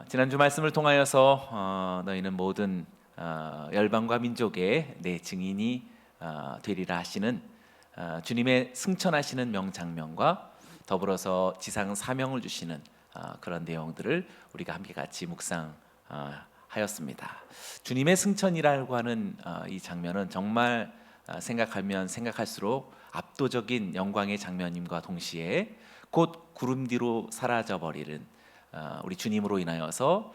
지난주 말씀을 통하여서 너희는 모든 열방과 민족의 내 증인이 되리라 하시는 주님의 승천하시는 명장면과 더불어서 지상 사명을 주시는 그런 내용들을 우리가 함께 같이 묵상하였습니다. 주님의 승천이라고 하는 이 장면은 정말 생각하면 생각할수록 압도적인 영광의 장면임과 동시에 곧 구름 뒤로 사라져 버리는 우리 주님으로 인하여서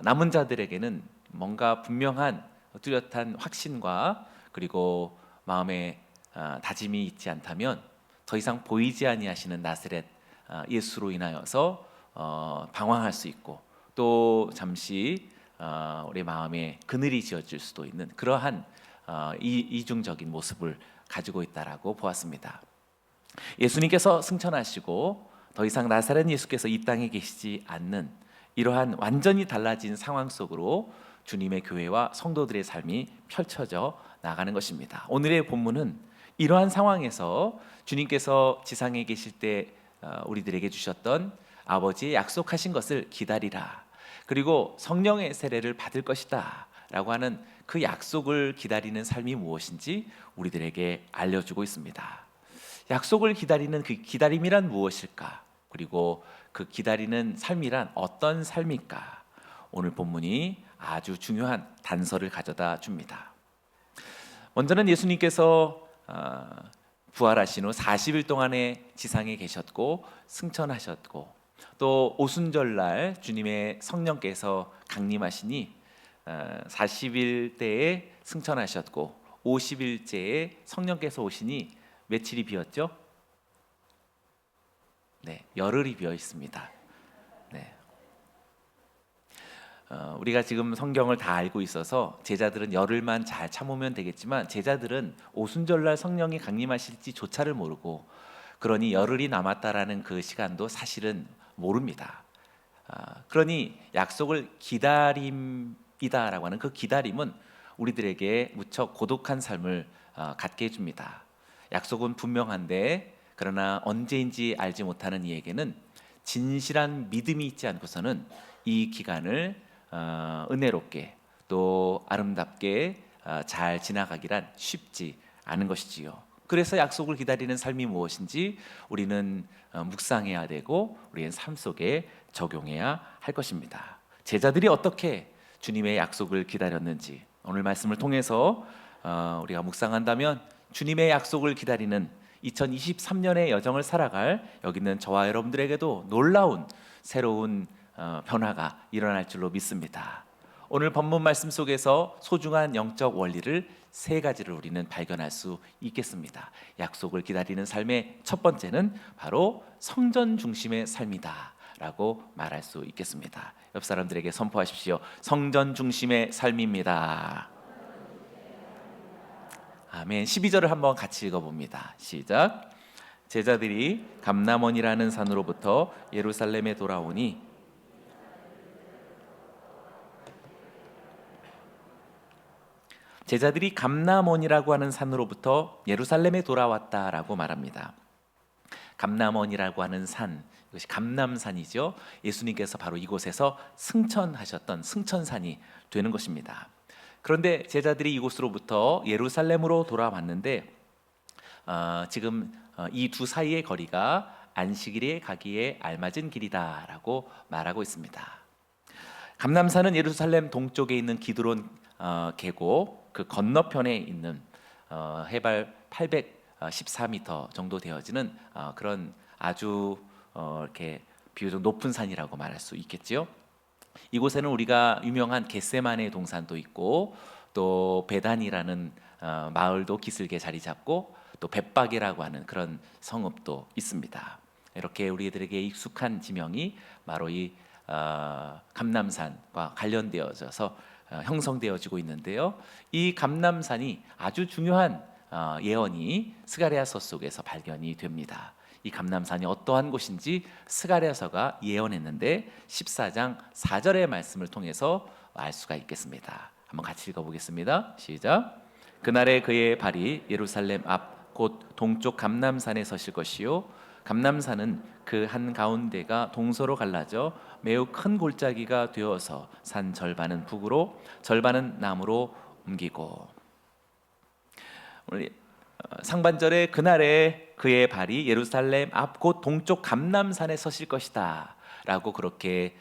남은 자들에게는 뭔가 분명한 뚜렷한 확신과 그리고 마음에 다짐이 있지 않다면 더 이상 보이지 아니하시는 나사렛 예수로 인하여서 방황할 수 있고 또 잠시 우리 마음에 그늘이 지어질 수도 있는 그러한 이중적인 모습을 가지고 있다라고 보았습니다. 예수님께서 승천하시고 더 이상 나사렛 예수께서 이 땅에 계시지 않는 이러한 완전히 달라진 상황 속으로 주님의 교회와 성도들의 삶이 펼쳐져 나가는 것입니다. 오늘의 본문은 이러한 상황에서 주님께서 지상에 계실 때 우리들에게 주셨던 아버지의 약속하신 것을 기다리라, 그리고 성령의 세례를 받을 것이다 라고 하는 그 약속을 기다리는 삶이 무엇인지 우리들에게 알려주고 있습니다. 약속을 기다리는 그 기다림이란 무엇일까? 그리고 그 기다리는 삶이란 어떤 삶일까? 오늘 본문이 아주 중요한 단서를 가져다 줍니다. 먼저는 예수님께서 부활하신 후 40일 동안의 지상에 계셨고 승천하셨고 또 오순절날 주님의 성령께서 강림하시니 40일 때에 승천하셨고 50일째에 성령께서 오시니 며칠이 비었죠? 네, 열흘이 비어 있습니다. 네. 우리가 지금 성경을 다 알고 있어서 제자들은 열흘만 잘 참으면 되겠지만 제자들은 오순절날 성령이 강림하실지조차를 모르고 그러니 열흘이 남았다라는 그 시간도 사실은 모릅니다. 그러니 약속을 기다림이다라고 하는 그 기다림은 우리들에게 무척 고독한 삶을 갖게 해줍니다. 약속은 분명한데 그러나 언제인지 알지 못하는 이에게는 진실한 믿음이 있지 않고서는 이 기간을 은혜롭게 또 아름답게 잘 지나가기란 쉽지 않은 것이지요. 그래서 약속을 기다리는 삶이 무엇인지 우리는 묵상해야 되고 우리의 삶 속에 적용해야 할 것입니다. 제자들이 어떻게 주님의 약속을 기다렸는지 오늘 말씀을 통해서 우리가 묵상한다면 주님의 약속을 기다리는 2023년의 여정을 살아갈 여기 있는 저와 여러분들에게도 놀라운 새로운 변화가 일어날 줄로 믿습니다. 오늘 본문 말씀 속에서 소중한 영적 원리를 세 가지를 우리는 발견할 수 있겠습니다. 약속을 기다리는 삶의 첫 번째는 바로 성전 중심의 삶이다 라고 말할 수 있겠습니다. 옆 사람들에게 선포하십시오. 성전 중심의 삶입니다. 아멘. 12절을 한번 같이 읽어봅니다. 시작. 제자들이 감람원이라는 산으로부터 예루살렘에 돌아오니 제자들이 감람원이라고 하는 산으로부터 예루살렘에 돌아왔다라고 말합니다. 감람원이라고 하는 산, 이것이 감람산이죠. 예수님께서 바로 이곳에서 승천하셨던 승천산이 되는 것입니다. 그런데 제자들이 이곳으로부터 예루살렘으로 돌아왔는데 지금 이 두 사이의 거리가 안식일에 가기에 알맞은 길이다라고 말하고 있습니다. 감람산은 예루살렘 동쪽에 있는 기드론 계곡 그 건너편에 있는 해발 814m 정도 되어지는 그런 아주 이렇게 비교적 높은 산이라고 말할 수 있겠지요. 이곳에는 우리가 유명한 겟세마네 동산도 있고 또 베단이라는 마을도 기슭에 자리 잡고 또 벳박이라고 하는 그런 성읍도 있습니다. 이렇게 우리들에게 익숙한 지명이 바로 이 감람산과 관련되어져서 형성되어지고 있는데요. 이 감람산이 아주 중요한 예언이 스가랴서 속에서 발견이 됩니다. 이 감람산이 어떠한 곳인지 스가랴서가 예언했는데 14장 4절의 말씀을 통해서 알 수가 있겠습니다. 한번 같이 읽어보겠습니다. 시작. 그날에 그의 발이 예루살렘 앞 곧 동쪽 감람산에 서실 것이요 감람산은 그 한가운데가 동서로 갈라져 매우 큰 골짜기가 되어서 산 절반은 북으로 절반은 남으로 옮기고. 우리 상반절에 그날에 그의 발이 예루살렘 앞 곧 동쪽 감람산에 서실 것이다 라고 그렇게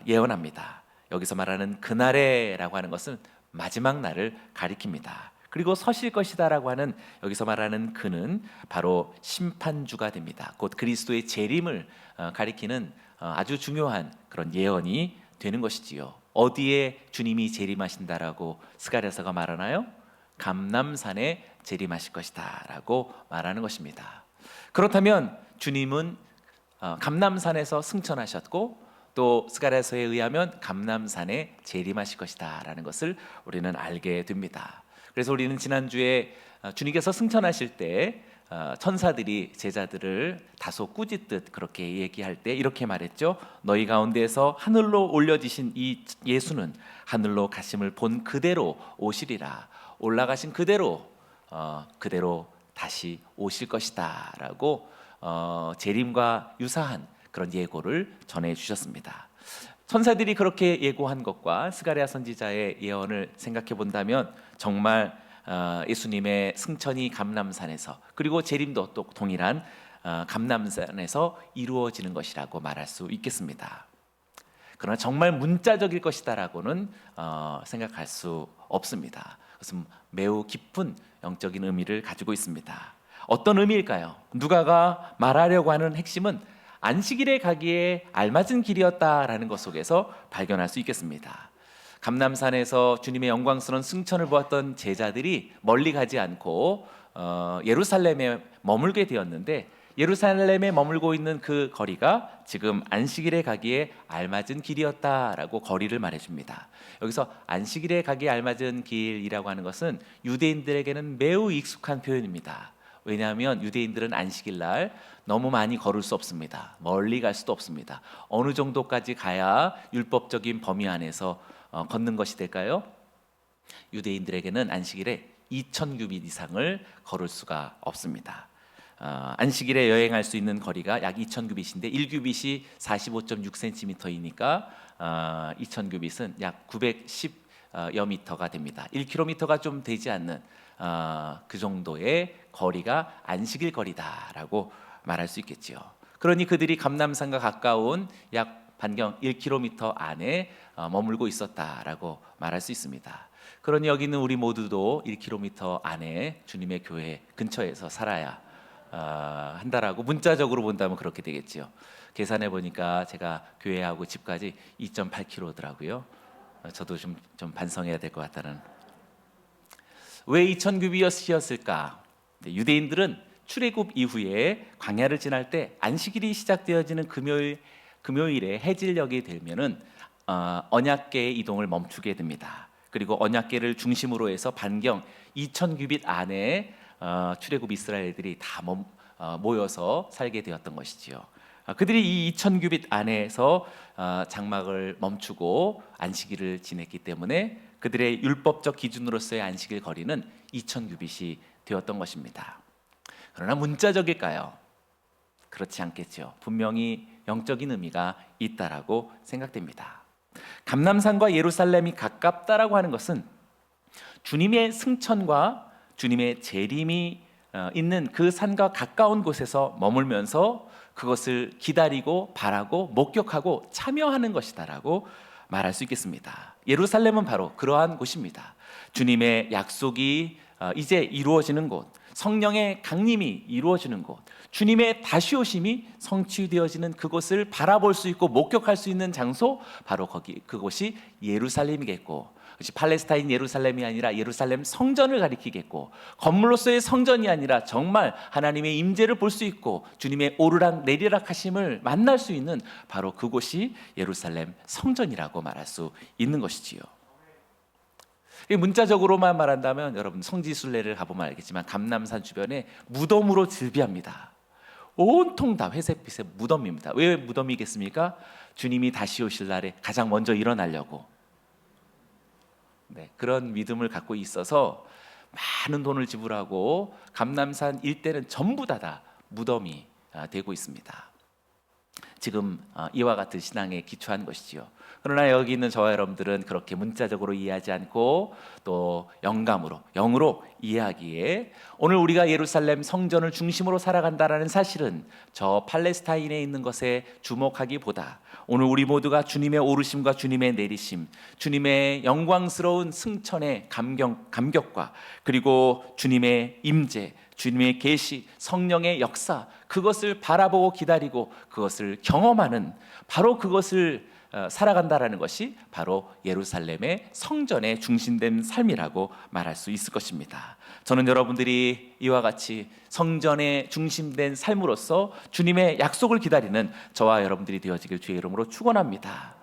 예언합니다. 여기서 말하는 그날에라고 하는 것은 마지막 날을 가리킵니다. 그리고 서실 것이다 라고 하는 여기서 말하는 그는 바로 심판주가 됩니다. 곧 그리스도의 재림을 가리키는 아주 중요한 그런 예언이 되는 것이지요. 어디에 주님이 재림하신다라고 스가랴서가 말하나요? 감람산에 재림하실 것이다 라고 말하는 것입니다. 그렇다면 주님은 감람산에서 승천하셨고 또 스가랴서에 의하면 감람산에 재림하실 것이다 라는 것을 우리는 알게 됩니다. 그래서 우리는 지난주에 주님께서 승천하실 때 천사들이 제자들을 다소 꾸짖듯 그렇게 얘기할 때 이렇게 말했죠. 너희 가운데에서 하늘로 올려지신 이 예수는 하늘로 가심을 본 그대로 오시리라. 올라가신 그대로 다시 오실 것이다 라고 재림과 유사한 그런 예고를 전해 주셨습니다. 천사들이 그렇게 예고한 것과 스가랴 선지자의 예언을 생각해 본다면 정말 예수님의 승천이 감람산에서 그리고 재림도 또 동일한 감람산에서 이루어지는 것이라고 말할 수 있겠습니다. 그러나 정말 문자적일 것이다라고는 생각할 수 없습니다. 그것은 매우 깊은 영적인 의미를 가지고 있습니다. 어떤 의미일까요? 누가가 말하려고 하는 핵심은 안식일에 가기에 알맞은 길이었다라는 것 속에서 발견할 수 있겠습니다. 감람산에서 주님의 영광스러운 승천을 보았던 제자들이 멀리 가지 않고 예루살렘에 머물게 되었는데 예루살렘에 머물고 있는 그 거리가 지금 안식일에 가기에 알맞은 길이었다라고 거리를 말해줍니다. 여기서 안식일에 가기에 알맞은 길이라고 하는 것은 유대인들에게는 매우 익숙한 표현입니다. 왜냐하면 유대인들은 안식일 날 너무 많이 걸을 수 없습니다. 멀리 갈 수도 없습니다. 어느 정도까지 가야 율법적인 범위 안에서 걷는 것이 될까요? 유대인들에게는 안식일에 2000규빗 이상을 걸을 수가 없습니다. 안식일에 여행할 수 있는 거리가 약 2000규빗인데 1규빗이 45.6cm이니까 2000규빗은 약 910여 미터가 됩니다. 1km가 좀 되지 않는 그 정도의 거리가 안식일 거리다라고 말할 수 있겠지요. 그러니 그들이 감람산과 가까운 약 반경 1km 안에 머물고 있었다라고 말할 수 있습니다. 그러니 여기 있는 우리 모두도 1km 안에 주님의 교회 근처에서 살아야 한다라고 문자적으로 본다면 그렇게 되겠지요. 계산해 보니까 제가 교회하고 집까지 2.8km더라고요. 저도 좀 반성해야 될 것 같다는. 왜 2000규빗이었을까? 유대인들은 출애굽 이후에 광야를 지날 때 안식일이 시작되어지는 금요일에 해질녘이 되면은 언약궤의 이동을 멈추게 됩니다. 그리고 언약궤를 중심으로 해서 반경 2000규빗 안에 출애굽 이스라엘들이 다 모여서 살게 되었던 것이지요. 그들이 이 2000규빗 안에서 장막을 멈추고 안식일을 지냈기 때문에 그들의 율법적 기준으로서의 안식일 거리는 2000규빗이 되었던 것입니다. 그러나 문자적일까요? 그렇지 않겠죠. 분명히 영적인 의미가 있다라고 생각됩니다. 감람산과 예루살렘이 가깝다라고 하는 것은 주님의 승천과 주님의 재림이 있는 그 산과 가까운 곳에서 머물면서 그것을 기다리고 바라고 목격하고 참여하는 것이다라고 말할 수 있겠습니다. 예루살렘은 바로 그러한 곳입니다. 주님의 약속이 이제 이루어지는 곳, 성령의 강림이 이루어지는 곳, 주님의 다시 오심이 성취되어지는 그곳을 바라볼 수 있고 목격할 수 있는 장소, 바로 그곳이 예루살렘이겠고, 그것이 팔레스타인 예루살렘이 아니라 예루살렘 성전을 가리키겠고, 건물로서의 성전이 아니라 정말 하나님의 임재를 볼 수 있고 주님의 오르락 내리락 하심을 만날 수 있는 바로 그곳이 예루살렘 성전이라고 말할 수 있는 것이지요. 문자적으로만 말한다면 여러분 성지순례를 가보면 알겠지만 감람산 주변에 무덤으로 즐비합니다. 온통 다 회색빛의 무덤입니다. 왜 무덤이겠습니까? 주님이 다시 오실 날에 가장 먼저 일어나려고 그런 믿음을 갖고 있어서 많은 돈을 지불하고 감람산 일대는 전부 다 무덤이 되고 있습니다. 지금 이와 같은 신앙에 기초한 것이지요. 그러나 여기 있는 저와 여러분들은 그렇게 문자적으로 이해하지 않고 또 영감으로, 영으로 이해하기에 오늘 우리가 예루살렘 성전을 중심으로 살아간다라는 사실은 저 팔레스타인에 있는 것에 주목하기보다 오늘 우리 모두가 주님의 오르심과 주님의 내리심, 주님의 영광스러운 승천의 감격과 그리고 주님의 임재, 주님의 계시, 성령의 역사, 그것을 바라보고 기다리고 그것을 경험하는, 바로 그것을 살아간다라는 것이 바로 예루살렘의 성전에 중심된 삶이라고 말할 수 있을 것입니다. 저는 여러분들이 이와 같이 성전에 중심된 삶으로서 주님의 약속을 기다리는 저와 여러분들이 되어지길 주의 이름으로 축원합니다.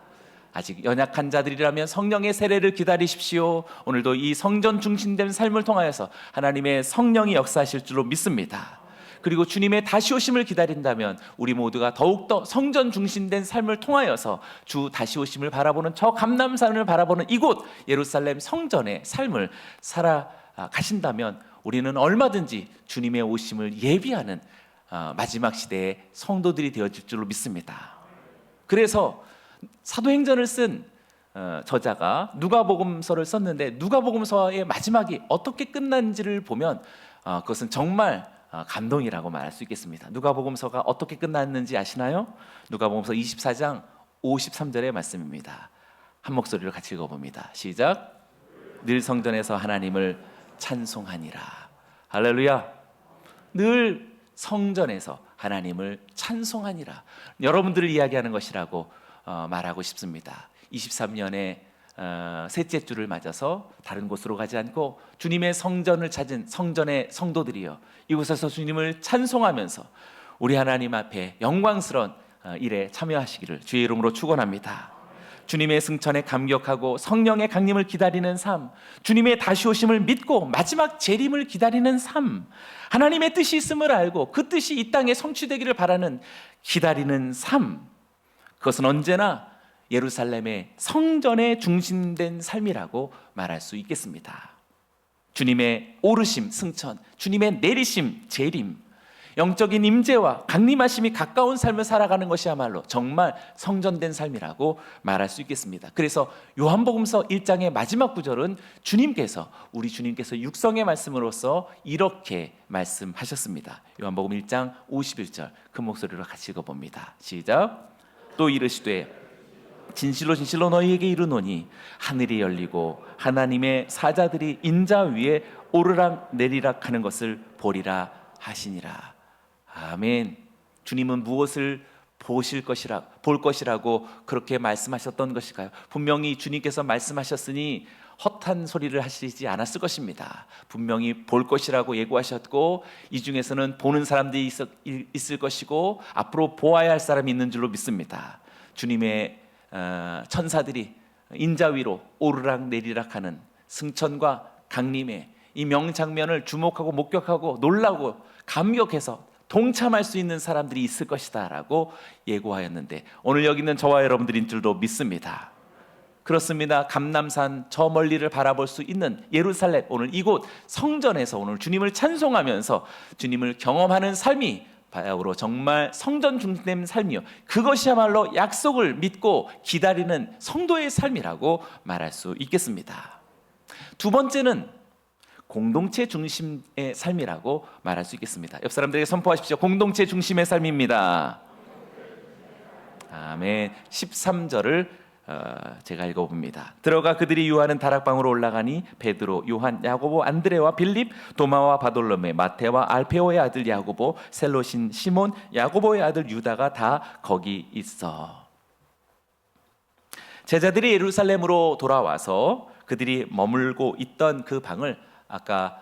아직 연약한 자들이라면 성령의 세례를 기다리십시오. 오늘도 이 성전 중심된 삶을 통하여서 하나님의 성령이 역사하실 줄로 믿습니다. 그리고 주님의 다시 오심을 기다린다면 우리 모두가 더욱더 성전 중심된 삶을 통하여서 주 다시 오심을 바라보는 저 감람산을 바라보는 이곳 예루살렘 성전의 삶을 살아가신다면 우리는 얼마든지 주님의 오심을 예비하는 마지막 시대의 성도들이 되어질 줄로 믿습니다. 그래서 사도행전을 쓴 저자가 누가복음서를 썼는데 누가복음서의 마지막이 어떻게 끝난지를 보면 그것은 정말 감동이라고 말할 수 있겠습니다. 누가복음서가 어떻게 끝났는지 아시나요? 누가복음서 24장 53절의 말씀입니다. 한 목소리로 같이 읽어봅니다. 시작. 늘 성전에서 하나님을 찬송하니라. 할렐루야. 늘 성전에서 하나님을 찬송하니라. 여러분들을 이야기하는 것이라고 말하고 싶습니다. 23년의 셋째 주를 맞아서 다른 곳으로 가지 않고 주님의 성전을 찾은 성전의 성도들이여 이곳에서 주님을 찬송하면서 우리 하나님 앞에 영광스러운 일에 참여하시기를 주의 이름으로 축원합니다. 주님의 승천에 감격하고 성령의 강림을 기다리는 삶, 주님의 다시 오심을 믿고 마지막 재림을 기다리는 삶, 하나님의 뜻이 있음을 알고 그 뜻이 이 땅에 성취되기를 바라는 기다리는 삶, 그것은 언제나 예루살렘의 성전에 중심된 삶이라고 말할 수 있겠습니다. 주님의 오르심, 승천, 주님의 내리심, 재림, 영적인 임재와 강림하심이 가까운 삶을 살아가는 것이야말로 정말 성전된 삶이라고 말할 수 있겠습니다. 그래서 요한복음서 1장의 마지막 구절은 우리 주님께서 육성의 말씀으로서 이렇게 말씀하셨습니다. 요한복음 1장 51절 큰 목소리로 같이 읽어봅니다. 시작. 또 이르시되 진실로 진실로 너희에게 이르노니 하늘이 열리고 하나님의 사자들이 인자 위에 오르락 내리락 하는 것을 보리라 하시니라. 아멘. 주님은 무엇을 볼 것이라고 그렇게 말씀하셨던 것일까요? 분명히 주님께서 말씀하셨으니 헛한 소리를 하시지 않았을 것입니다. 분명히 볼 것이라고 예고하셨고 이 중에서는 보는 사람들이 있을 것이고 앞으로 보아야 할 사람이 있는 줄로 믿습니다. 주님의 천사들이 인자 위로 오르락 내리락 하는 승천과 강림의 이 명장면을 주목하고 목격하고 놀라고 감격해서 동참할 수 있는 사람들이 있을 것이다 라고 예고하였는데 오늘 여기 있는 저와 여러분들인 줄도 믿습니다. 그렇습니다. 감람산 저 멀리를 바라볼 수 있는 예루살렘, 오늘 이곳 성전에서 오늘 주님을 찬송하면서 주님을 경험하는 삶이 바야흐로 정말 성전 중심된 삶이요, 그것이야말로 약속을 믿고 기다리는 성도의 삶이라고 말할 수 있겠습니다. 두 번째는 공동체 중심의 삶이라고 말할 수 있겠습니다. 옆 사람들에게 선포하십시오. 공동체 중심의 삶입니다. 아멘. 13절을 제가 읽어봅니다. 들어가 그들이 유하는 다락방으로 올라가니 베드로, 요한, 야고보, 안드레와 빌립, 도마와 바돌로메, 마테와 알페오의 아들 야고보, 셀로신 시몬, 야고보의 아들 유다가 다 거기 있어. 제자들이 예루살렘으로 돌아와서 그들이 머물고 있던 그 방을 아까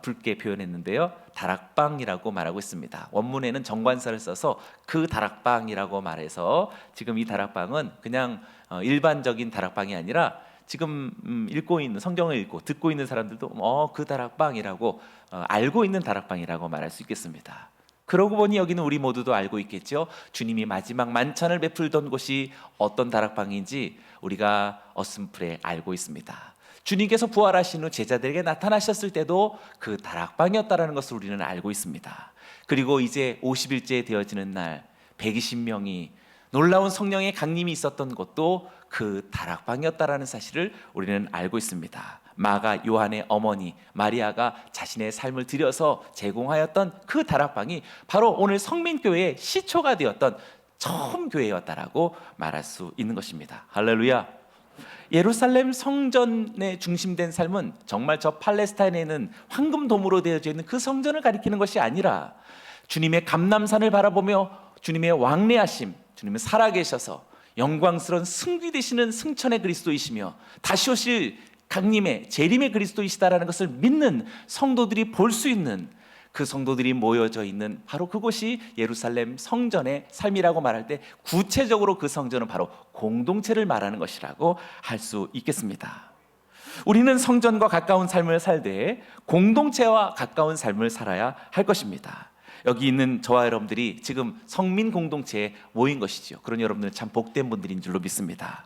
붉게 표현했는데요, 다락방이라고 말하고 있습니다. 원문에는 정관사를 써서 그 다락방이라고 말해서 지금 이 다락방은 그냥 일반적인 다락방이 아니라 지금 읽고 있는, 성경을 읽고 듣고 있는 사람들도 그 다락방이라고 알고 있는 다락방이라고 말할 수 있겠습니다. 그러고 보니 여기는 우리 모두도 알고 있겠죠. 주님이 마지막 만찬을 베풀던 곳이 어떤 다락방인지 우리가 어슴풀에 알고 있습니다. 주님께서 부활하신 후 제자들에게 나타나셨을 때도 그 다락방이었다는 것을 우리는 알고 있습니다. 그리고 이제 50일째 되어지는 날 120명이 놀라운 성령의 강림이 있었던 것도 그 다락방이었다라는 사실을 우리는 알고 있습니다. 마가 요한의 어머니 마리아가 자신의 삶을 들여서 제공하였던 그 다락방이 바로 오늘 성민교회의 시초가 되었던 처음 교회였다라고 말할 수 있는 것입니다. 할렐루야. 예루살렘 성전에 중심된 삶은 정말 저 팔레스타인에 있는 황금도무로 되어져 있는 그 성전을 가리키는 것이 아니라 주님의 감람산을 바라보며 주님의 왕래하심, 주님은 살아계셔서 영광스러운 승귀 되시는 승천의 그리스도이시며 다시 오실 강림의 재림의 그리스도이시다라는 것을 믿는 성도들이 볼 수 있는, 그 성도들이 모여져 있는 바로 그곳이 예루살렘 성전의 삶이라고 말할 때 구체적으로 그 성전은 바로 공동체를 말하는 것이라고 할 수 있겠습니다. 우리는 성전과 가까운 삶을 살되 공동체와 가까운 삶을 살아야 할 것입니다. 여기 있는 저와 여러분들이 지금 성민 공동체에 모인 것이지요. 그런 여러분들 참 복된 분들인 줄로 믿습니다.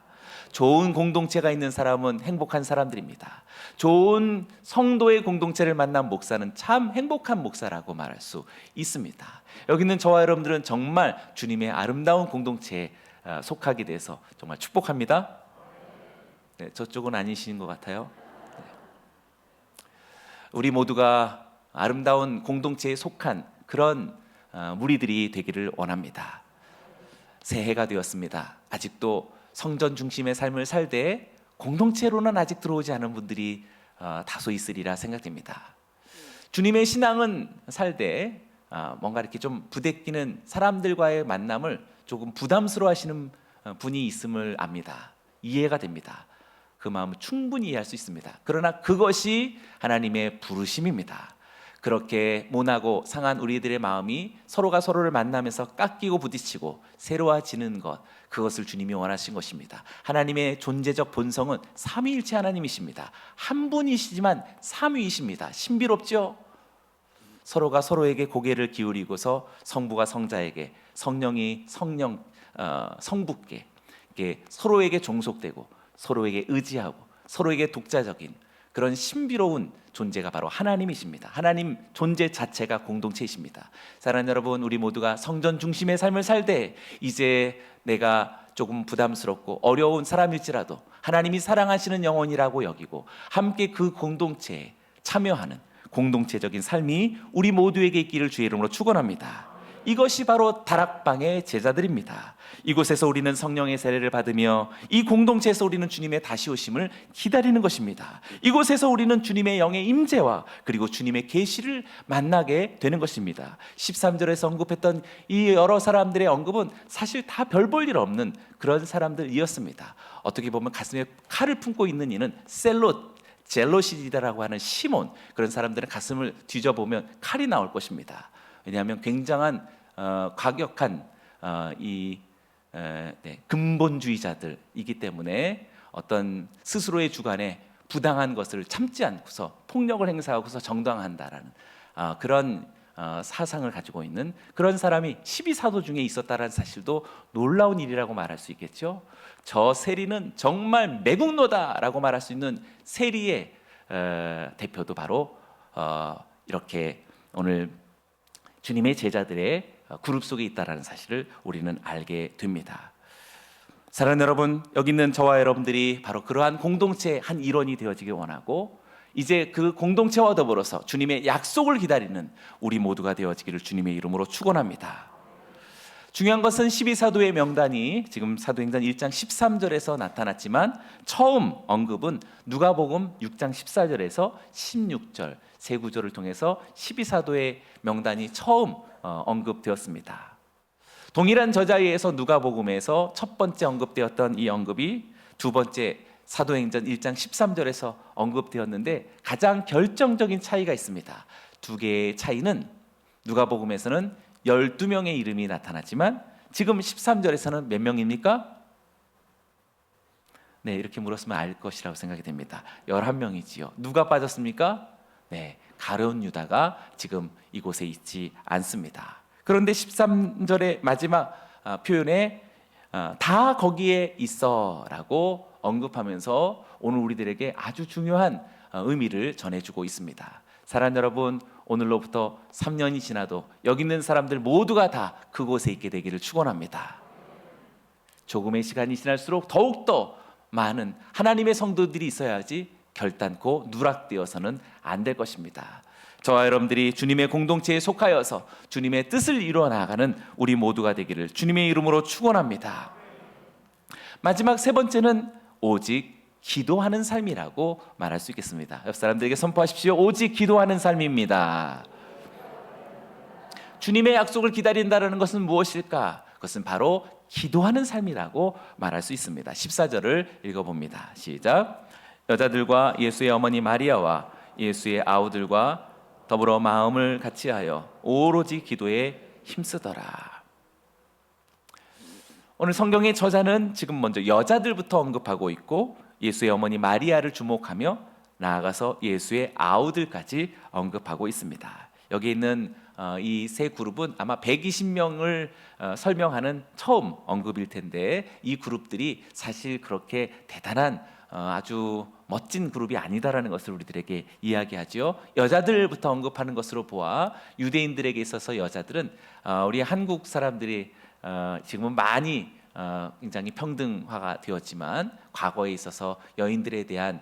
좋은 공동체가 있는 사람은 행복한 사람들입니다. 좋은 성도의 공동체를 만난 목사는 참 행복한 목사라고 말할 수 있습니다. 여기 있는 저와 여러분들은 정말 주님의 아름다운 공동체에 속하게 돼서 정말 축복합니다. 네, 저쪽은 아니신 것 같아요. 네. 우리 모두가 아름다운 공동체에 속한 그런 무리들이 되기를 원합니다. 새해가 되었습니다. 아직도 성전 중심의 삶을 살되 공동체로는 아직 들어오지 않은 분들이 다소 있으리라 생각됩니다. 주님의 신앙은 살되 뭔가 이렇게 좀 부대끼는 사람들과의 만남을 조금 부담스러워하시는 분이 있음을 압니다. 이해가 됩니다. 그 마음을 충분히 이해할 수 있습니다. 그러나 그것이 하나님의 부르심입니다. 그렇게 모나고 상한 우리들의 마음이 서로가 서로를 만나면서 깎이고 부딪히고 새로워지는 것, 그것을 주님이 원하신 것입니다. 하나님의 존재적 본성은 삼위일체 하나님이십니다. 한 분이시지만 삼위이십니다. 신비롭죠? 서로가 서로에게 고개를 기울이고서 성부가 성자에게, 성령이 성부께 서로에게 종속되고 서로에게 의지하고 서로에게 독자적인 그런 신비로운 존재가 바로 하나님이십니다. 하나님 존재 자체가 공동체이십니다. 사랑하는 여러분, 우리 모두가 성전 중심의 삶을 살되 이제 내가 조금 부담스럽고 어려운 사람일지라도 하나님이 사랑하시는 영혼이라고 여기고 함께 그 공동체에 참여하는 공동체적인 삶이 우리 모두에게 있기를 주의 이름으로 축원합니다. 이것이 바로 다락방의 제자들입니다. 이곳에서 우리는 성령의 세례를 받으며 이 공동체에서 우리는 주님의 다시 오심을 기다리는 것입니다. 이곳에서 우리는 주님의 영의 임재와 그리고 주님의 계시를 만나게 되는 것입니다. 13절에서 언급했던 이 여러 사람들의 언급은 사실 다 별 볼 일 없는 그런 사람들이었습니다. 어떻게 보면 가슴에 칼을 품고 있는 이는 젤로시디다라고 하는 시몬, 그런 사람들은 가슴을 뒤져보면 칼이 나올 것입니다. 왜냐하면 굉장한 과격한 근본주의자들이기 때문에 어떤 스스로의 주관에 부당한 것을 참지 않고서 폭력을 행사하고서 정당화한다라는 그런 사상을 가지고 있는 그런 사람이 12사도 중에 있었다는 사실도 놀라운 일이라고 말할 수 있겠죠. 저 세리는 정말 매국노다라고 말할 수 있는 세리의 대표도 바로 이렇게 오늘 주님의 제자들의 그룹 속에 있다라는 사실을 우리는 알게 됩니다. 사랑하는 여러분, 여기 있는 저와 여러분들이 바로 그러한 공동체의 한 일원이 되어지길 원하고 이제 그 공동체와 더불어서 주님의 약속을 기다리는 우리 모두가 되어지기를 주님의 이름으로 축원합니다. 중요한 것은 12사도의 명단이 지금 사도행전 1장 13절에서 나타났지만 처음 언급은 누가복음 6장 14절에서 16절 세 구절을 통해서 12사도의 명단이 처음 언급되었습니다. 동일한 저자에 의해서 누가복음에서 첫 번째 언급되었던 이 언급이 두 번째 사도행전 1장 13절에서 언급되었는데 가장 결정적인 차이가 있습니다. 두 개의 차이는 누가복음에서는 12명의 이름이 나타났지만 지금 13절에서는 몇 명입니까? 네, 이렇게 물었으면 알 것이라고 생각이 됩니다. 11명이지요. 누가 빠졌습니까? 네, 가룟 유다가 지금 이곳에 있지 않습니다. 그런데 13절의 마지막 표현에 다 거기에 있어라고 언급하면서 오늘 우리들에게 아주 중요한 의미를 전해주고 있습니다. 사랑하는 여러분, 오늘로부터 3년이 지나도 여기 있는 사람들 모두가 다 그곳에 있게 되기를 축원합니다. 조금의 시간이 지날수록 더욱더 많은 하나님의 성도들이 있어야지 결단코 누락되어서는 안 될 것입니다. 저와 여러분들이 주님의 공동체에 속하여서 주님의 뜻을 이루어 나가는 우리 모두가 되기를 주님의 이름으로 축원합니다. 마지막 세 번째는 오직 기도하는 삶이라고 말할 수 있겠습니다. 옆 사람들에게 선포하십시오. 오직 기도하는 삶입니다. 주님의 약속을 기다린다는 것은 무엇일까? 그것은 바로 기도하는 삶이라고 말할 수 있습니다. 14절을 읽어봅니다. 시작. 여자들과 예수의 어머니 마리아와 예수의 아우들과 더불어 마음을 같이하여 오로지 기도에 힘쓰더라. 오늘 성경의 저자는 지금 먼저 여자들부터 언급하고 있고 예수의 어머니 마리아를 주목하며 나아가서 예수의 아우들까지 언급하고 있습니다. 여기 있는 이 세 그룹은 아마 120명을 설명하는 처음 언급일 텐데 이 그룹들이 사실 그렇게 대단한 아주 멋진 그룹이 아니다라는 것을 우리들에게 이야기하죠. 여자들부터 언급하는 것으로 보아 유대인들에게 있어서 여자들은 우리 한국 사람들이 지금은 많이 굉장히 평등화가 되었지만 과거에 있어서 여인들에 대한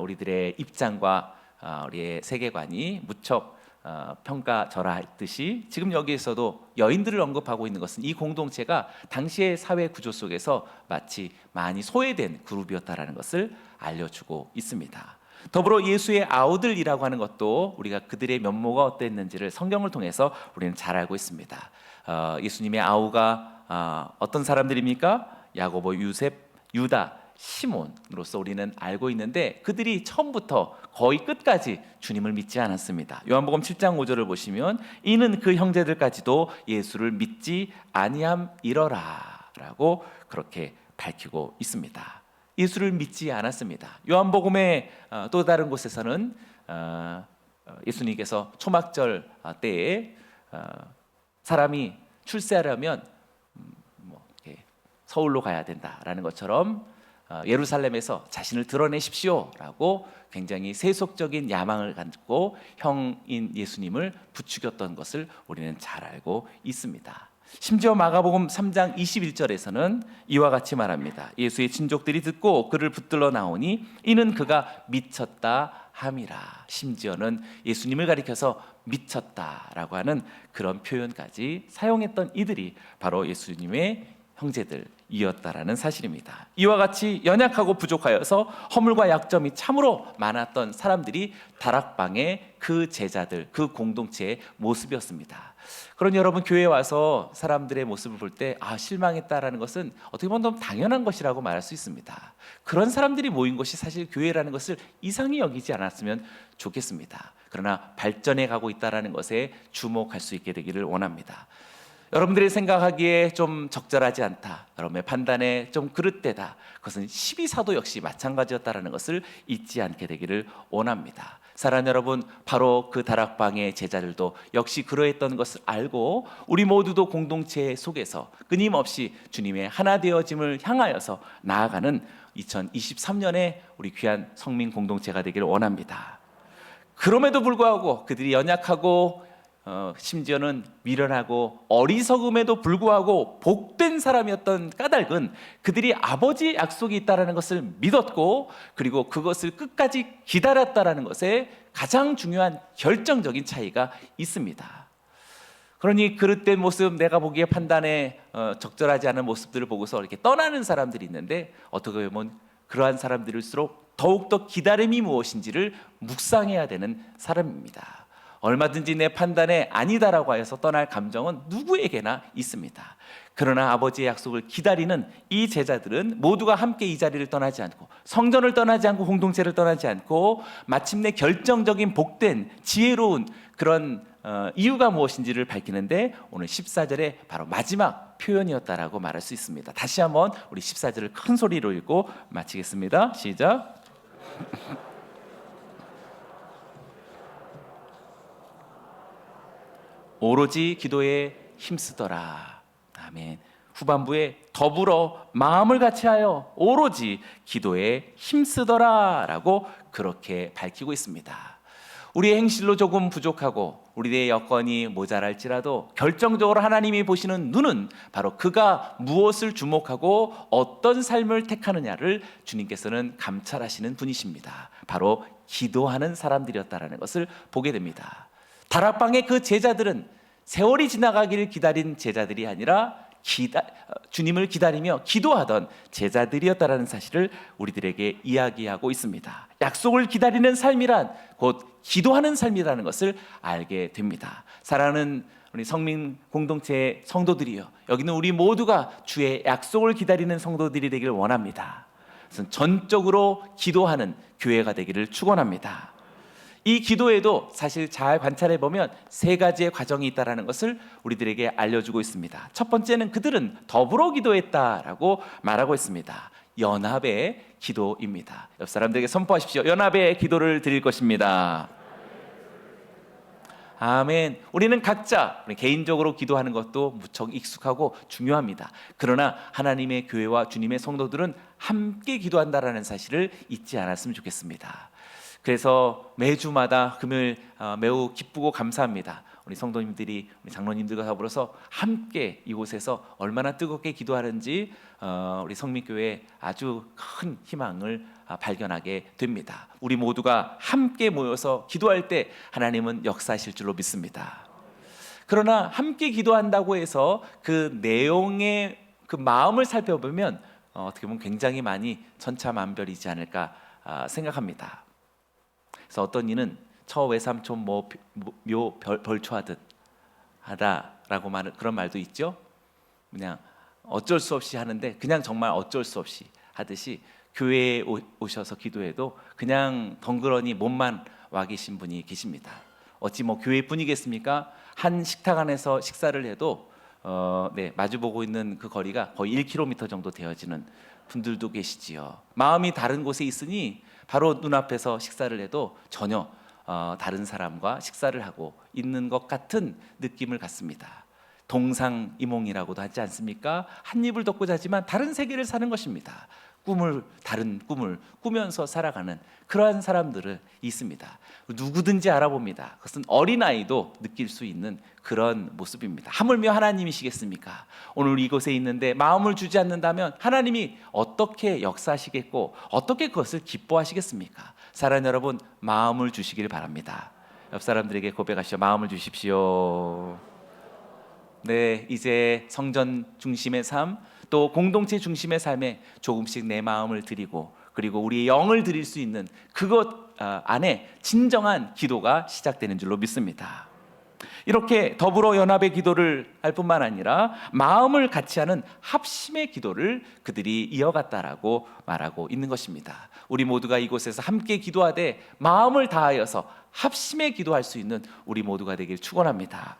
우리들의 입장과 우리의 세계관이 무척 평가절하했듯이 지금 여기에서도 여인들을 언급하고 있는 것은 이 공동체가 당시의 사회 구조 속에서 마치 많이 소외된 그룹이었다라는 것을 알려주고 있습니다. 더불어 예수의 아우들이라고 하는 것도 우리가 그들의 면모가 어땠는지를 성경을 통해서 우리는 잘 알고 있습니다. 예수님의 아우가 어떤 사람들입니까? 야고보, 요셉, 유다, 시몬으로서 우리는 알고 있는데 그들이 처음부터 거의 끝까지 주님을 믿지 않았습니다. 요한복음 7장 5절을 보시면 이는 그 형제들까지도 예수를 믿지 아니함이러라 라고 그렇게 밝히고 있습니다. 예수를 믿지 않았습니다. 요한복음의 또 다른 곳에서는 예수님께서 초막절 때에 사람이 출세하려면 서울로 가야 된다라는 것처럼 예루살렘에서 자신을 드러내십시오라고 굉장히 세속적인 야망을 갖고 형인 예수님을 부추겼던 것을 우리는 잘 알고 있습니다. 심지어 마가복음 3장 21절에서는 이와 같이 말합니다. 예수의 친족들이 듣고 그를 붙들러 나오니 이는 그가 미쳤다 함이라. 심지어는 예수님을 가리켜서 미쳤다라고 하는 그런 표현까지 사용했던 이들이 바로 예수님의 형제들이었다라는 사실입니다. 이와 같이 연약하고 부족하여서 허물과 약점이 참으로 많았던 사람들이 다락방의 그 제자들, 그 공동체의 모습이었습니다. 그러니 여러분 교회에 와서 사람들의 모습을 볼 때 실망했다라는 것은 어떻게 보면 너무 당연한 것이라고 말할 수 있습니다. 그런 사람들이 모인 것이 사실 교회라는 것을 이상히 여기지 않았으면 좋겠습니다. 그러나 발전해 가고 있다는 것에 주목할 수 있게 되기를 원합니다. 여러분들이 생각하기에 좀 적절하지 않다, 여러분의 판단에 좀 그릇되다, 그것은 12사도 역시 마찬가지였다는 것을 잊지 않게 되기를 원합니다. 사랑하는 여러분, 바로 그 다락방의 제자들도 역시 그러했던 것을 알고 우리 모두도 공동체 속에서 끊임없이 주님의 하나 되어짐을 향하여서 나아가는 2023년에 우리 귀한 성민 공동체가 되기를 원합니다. 그럼에도 불구하고 그들이 연약하고 심지어는 미련하고 어리석음에도 불구하고 복된 사람이었던 까닭은 그들이 아버지의 약속이 있다는 것을 믿었고 그리고 그것을 끝까지 기다렸다는 것에 가장 중요한 결정적인 차이가 있습니다. 그러니 그릇된 모습, 내가 보기에 판단에 적절하지 않은 모습들을 보고서 이렇게 떠나는 사람들이 있는데 어떻게 보면 그러한 사람들일수록 더욱더 기다림이 무엇인지를 묵상해야 되는 사람입니다. 얼마든지 내 판단에 아니다라고 해서 떠날 감정은 누구에게나 있습니다. 그러나 아버지의 약속을 기다리는 이 제자들은 모두가 함께 이 자리를 떠나지 않고 성전을 떠나지 않고 공동체를 떠나지 않고 마침내 결정적인 복된 지혜로운 그런 이유가 무엇인지를 밝히는데 오늘 14절에 바로 마지막 표현이었다라고 말할 수 있습니다. 다시 한번 우리 14절을 큰 소리로 읽고 마치겠습니다. 시작. 오로지 기도에 힘쓰더라. 아멘. 후반부에 더불어 마음을 같이하여 오로지 기도에 힘쓰더라라고 그렇게 밝히고 있습니다. 우리의 행실로 조금 부족하고 우리의 여건이 모자랄지라도 결정적으로 하나님이 보시는 눈은 바로 그가 무엇을 주목하고 어떤 삶을 택하느냐를 주님께서는 감찰하시는 분이십니다. 바로 기도하는 사람들이었다라는 것을 보게 됩니다. 다락방의 그 제자들은 세월이 지나가기를 기다린 제자들이 아니라 주님을 기다리며 기도하던 제자들이었다라는 사실을 우리들에게 이야기하고 있습니다. 약속을 기다리는 삶이란 곧 기도하는 삶이라는 것을 알게 됩니다. 사랑하는 우리 성민 공동체의 성도들이요, 여기는 우리 모두가 주의 약속을 기다리는 성도들이 되길 원합니다. 그래서 전적으로 기도하는 교회가 되기를 축원합니다. 이 기도에도 사실 잘 관찰해 보면 세 가지의 과정이 있다라는 것을 우리들에게 알려주고 있습니다. 첫 번째는 그들은 더불어 기도했다라고 말하고 있습니다. 연합의 기도입니다. 옆 사람들에게 선포하십시오. 연합의 기도를 드릴 것입니다. 아멘. 우리는 각자 개인적으로 기도하는 것도 무척 익숙하고 중요합니다. 그러나 하나님의 교회와 주님의 성도들은 함께 기도한다라는 사실을 잊지 않았으면 좋겠습니다. 그래서 매주마다 금요일 매우 기쁘고 감사합니다. 우리 성도님들이 우리 장로님들과 더불어서 함께 이곳에서 얼마나 뜨겁게 기도하는지 우리 성민교회에 아주 큰 희망을 발견하게 됩니다. 우리 모두가 함께 모여서 기도할 때 하나님은 역사하실 줄로 믿습니다. 그러나 함께 기도한다고 해서 그 내용의 그 마음을 살펴보면 어떻게 보면 굉장히 많이 천차만별이지 않을까 생각합니다. 그래서 어떤 이는 처 외삼촌 묘 벌초하듯 하다라고 그런 말도 있죠. 그냥 어쩔 수 없이 하는데 그냥 정말 어쩔 수 없이 하듯이 교회에 오셔서 기도해도 그냥 덩그러니 몸만 와 계신 분이 계십니다. 어찌 교회뿐이겠습니까? 한 식탁 안에서 식사를 해도 마주보고 있는 그 거리가 거의 1km 정도 되어지는 분들도 계시지요. 마음이 다른 곳에 있으니 바로 눈앞에서 식사를 해도 전혀 다른 사람과 식사를 하고 있는 것 같은 느낌을 갖습니다. 동상이몽이라고도 하지 않습니까? 한 입을 덮고 자지만 다른 세계를 사는 것입니다. 다른 꿈을 꾸면서 살아가는 그러한 사람들은 있습니다. 누구든지 알아봅니다. 그것은 어린아이도 느낄 수 있는 그런 모습입니다. 하물며 하나님이시겠습니까? 오늘 이곳에 있는데 마음을 주지 않는다면 하나님이 어떻게 역사하시겠고 어떻게 그것을 기뻐하시겠습니까? 사랑하는 여러분, 마음을 주시길 바랍니다. 옆 사람들에게 고백하시오. 마음을 주십시오. 네, 이제 성전 중심의 삶, 또 공동체 중심의 삶에 조금씩 내 마음을 드리고 그리고 우리의 영을 드릴 수 있는 그것 안에 진정한 기도가 시작되는 줄로 믿습니다. 이렇게 더불어 연합의 기도를 할 뿐만 아니라 마음을 같이 하는 합심의 기도를 그들이 이어갔다라고 말하고 있는 것입니다. 우리 모두가 이곳에서 함께 기도하되 마음을 다하여서 합심의 기도할 수 있는 우리 모두가 되길 축원합니다.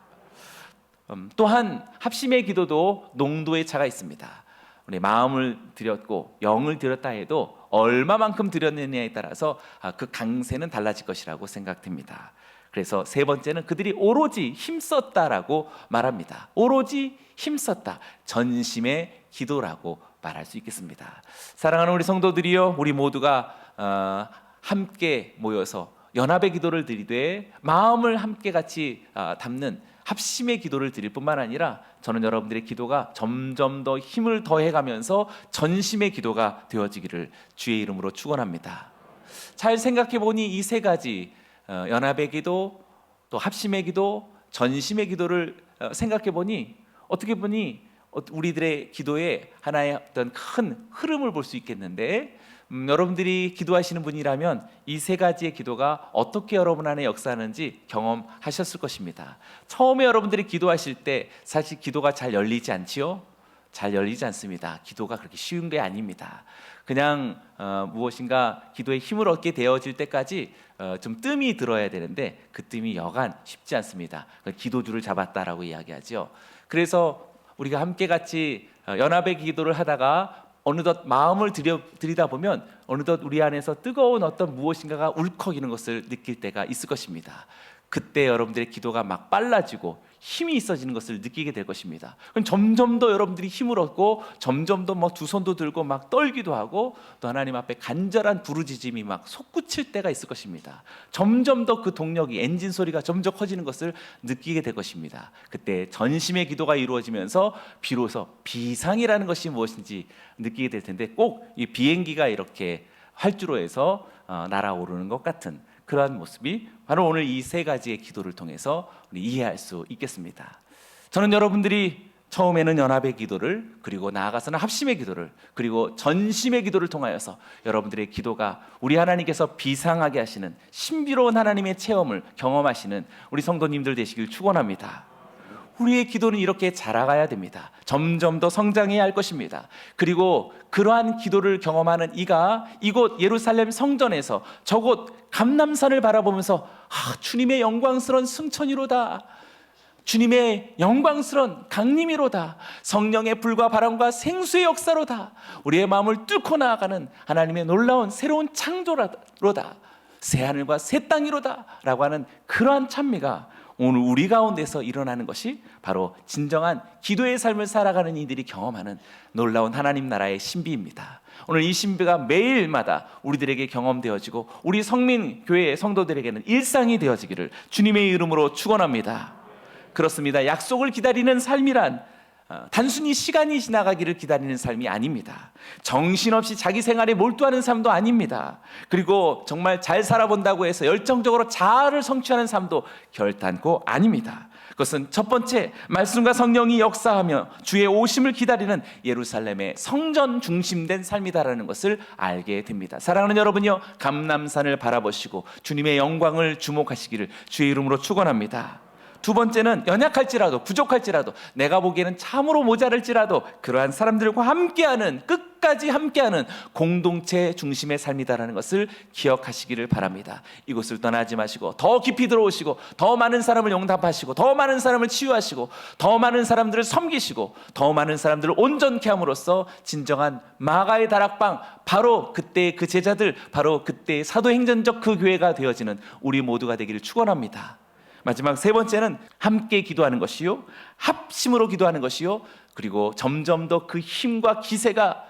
또한 합심의 기도도 농도의 차가 있습니다. 우리 마음을 드렸고 영을 드렸다 해도 얼마만큼 드렸느냐에 따라서 그 강세는 달라질 것이라고 생각됩니다. 그래서 세 번째는 그들이 오로지 힘썼다라고 말합니다. 오로지 힘썼다, 전심의 기도라고 말할 수 있겠습니다. 사랑하는 우리 성도들이여, 우리 모두가 함께 모여서 연합의 기도를 드리되 마음을 함께 같이 담는 합심의 기도를 드릴 뿐만 아니라 저는 여러분들의 기도가 점점 더 힘을 더해가면서 전심의 기도가 되어지기를 주의 이름으로 축원합니다. 잘 생각해 보니 이 세 가지 연합의 기도, 또 합심의 기도, 전심의 기도를 생각해 보니 어떻게 보니 우리들의 기도에 하나의 어떤 큰 흐름을 볼 수 있겠는데 여러분들이 기도하시는 분이라면 이 세 가지의 기도가 어떻게 여러분 안에 역사하는지 경험하셨을 것입니다. 처음에 여러분들이 기도하실 때 사실 기도가 잘 열리지 않지요? 잘 열리지 않습니다. 기도가 그렇게 쉬운 게 아닙니다. 그냥 무엇인가 기도에 힘을 얻게 되어질 때까지 좀 뜸이 들어야 되는데 그 뜸이 여간 쉽지 않습니다. 기도줄을 잡았다라고 이야기하죠. 그래서 우리가 함께 같이 연합의 기도를 하다가 어느덧 마음을 들이다 보면 어느덧 우리 안에서 뜨거운 어떤 무엇인가가 울컥이는 것을 느낄 때가 있을 것입니다. 그때 여러분들의 기도가 막 빨라지고 힘이 있어지는 것을 느끼게 될 것입니다. 그럼 점점 더 여러분들이 힘을 얻고 점점 더 두 손도 들고 막 떨기도 하고 또 하나님 앞에 간절한 부르짖음이 막 솟구칠 때가 있을 것입니다. 점점 더 그 동력이 엔진 소리가 점점 커지는 것을 느끼게 될 것입니다. 그때 전심의 기도가 이루어지면서 비로소 비상이라는 것이 무엇인지 느끼게 될 텐데 꼭 이 비행기가 이렇게 활주로에서 날아오르는 것 같은 그러한 모습이 바로 오늘 이 세 가지의 기도를 통해서 우리 이해할 수 있겠습니다. 저는 여러분들이 처음에는 연합의 기도를, 그리고 나아가서는 합심의 기도를, 그리고 전심의 기도를 통하여서 여러분들의 기도가 우리 하나님께서 비상하게 하시는 신비로운 하나님의 체험을 경험하시는 우리 성도님들 되시길 축원합니다. 우리의 기도는 이렇게 자라가야 됩니다. 점점 더 성장해야 할 것입니다. 그리고 그러한 기도를 경험하는 이가 이곳 예루살렘 성전에서 저곳 감람산을 바라보면서 주님의 영광스러운 승천이로다, 주님의 영광스러운 강림이로다, 성령의 불과 바람과 생수의 역사로다, 우리의 마음을 뚫고 나아가는 하나님의 놀라운 새로운 창조로다, 새하늘과 새 땅이로다 라고 하는 그러한 찬미가 오늘 우리 가운데서 일어나는 것이 바로 진정한 기도의 삶을 살아가는 이들이 경험하는 놀라운 하나님 나라의 신비입니다. 오늘 이 신비가 매일마다 우리들에게 경험되어지고 우리 성민교회의 성도들에게는 일상이 되어지기를 주님의 이름으로 축원합니다. 그렇습니다. 약속을 기다리는 삶이란 단순히 시간이 지나가기를 기다리는 삶이 아닙니다. 정신없이 자기 생활에 몰두하는 삶도 아닙니다. 그리고 정말 잘 살아본다고 해서 열정적으로 자아를 성취하는 삶도 결단코 아닙니다. 그것은 첫 번째, 말씀과 성령이 역사하며 주의 오심을 기다리는 예루살렘의 성전 중심된 삶이다라는 것을 알게 됩니다. 사랑하는 여러분요, 감람산을 바라보시고 주님의 영광을 주목하시기를 주의 이름으로 축원합니다. 두 번째는 연약할지라도 부족할지라도 내가 보기에는 참으로 모자랄지라도 그러한 사람들과 함께하는, 끝까지 함께하는 공동체 중심의 삶이다라는 것을 기억하시기를 바랍니다. 이곳을 떠나지 마시고 더 깊이 들어오시고 더 많은 사람을 용납하시고 더 많은 사람을 치유하시고 더 많은 사람들을 섬기시고 더 많은 사람들을 온전케 함으로써 진정한 마가의 다락방, 바로 그때의 그 제자들, 바로 그때의 사도행전적 그 교회가 되어지는 우리 모두가 되기를 축원합니다. 마지막 세 번째는 함께 기도하는 것이요, 합심으로 기도하는 것이요, 그리고 점점 더 그 힘과 기세가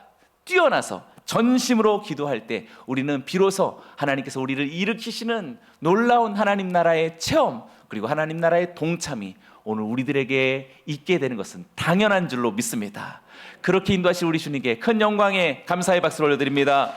뛰어나서 전심으로 기도할 때 우리는 비로소 하나님께서 우리를 일으키시는 놀라운 하나님 나라의 체험, 그리고 하나님 나라의 동참이 오늘 우리들에게 있게 되는 것은 당연한 줄로 믿습니다. 그렇게 인도하실 우리 주님께 큰 영광에 감사의 박수를 올려드립니다.